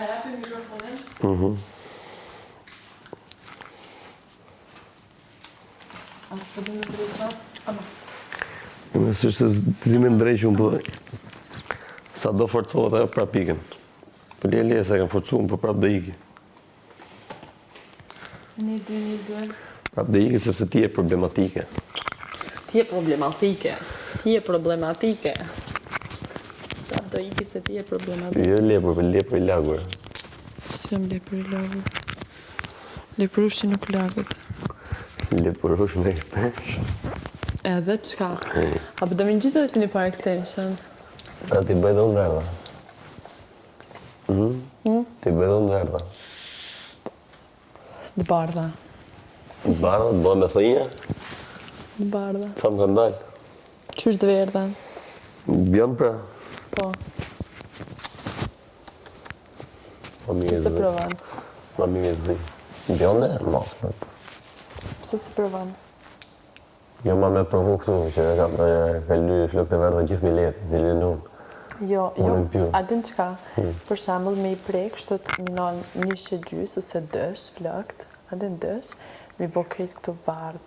A japi mikrofonin? A së du me drejqa? Ama. Nësë është se të zi me ndrejqë unë për sa do forcohet ajo prap iken. Për lje se kanë forcu unë për prap dhe iki. 1-2-1-2. Prap dhe iki sepse ti e problematike. Ti e problematike. Ti e problematike. Prap do iki se ti e problematike. Jo lepër i lagur. Si jam lepër i lagur? Lepërushi nuk lagët. Lepërush me extension. Edhe qka? Apo do me gjithë dhe ti një par extension? A ti bëj dhe unë derdha. Ti bëj dhe unë derdha. Dë bardha. Bardha, të bëj me thëjnja? Dë bardha. Sa më kanë dalë? Qysh dë verdha? Bjën pra? Po. Ma Pse se provan? Ma mirë e zi. Bjën dhe? Mos. Pse se provan? Jo ma me provu këtu, që ka lyri flok të verdha gjithë miletë, zilin unë. Jo, Unë në pju. a din qka? Për shembull me i prek, shtot minon 1/2 ose dësh flakt, a din dësh, mi bo krejt këtu bardh,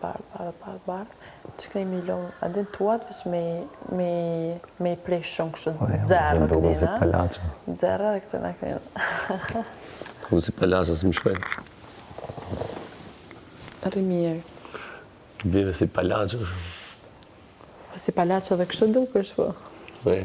që kënej mi lom, a din tuat vësh me i prek shumë kështu zerë Duke si kënina. palaqa. Zerë dhe këtë në kënina. Duke si palaqa, së më shkoj. Rëmirë. Bjeve si palaqa. Po si palaqa dhe kështu dukesh po. Po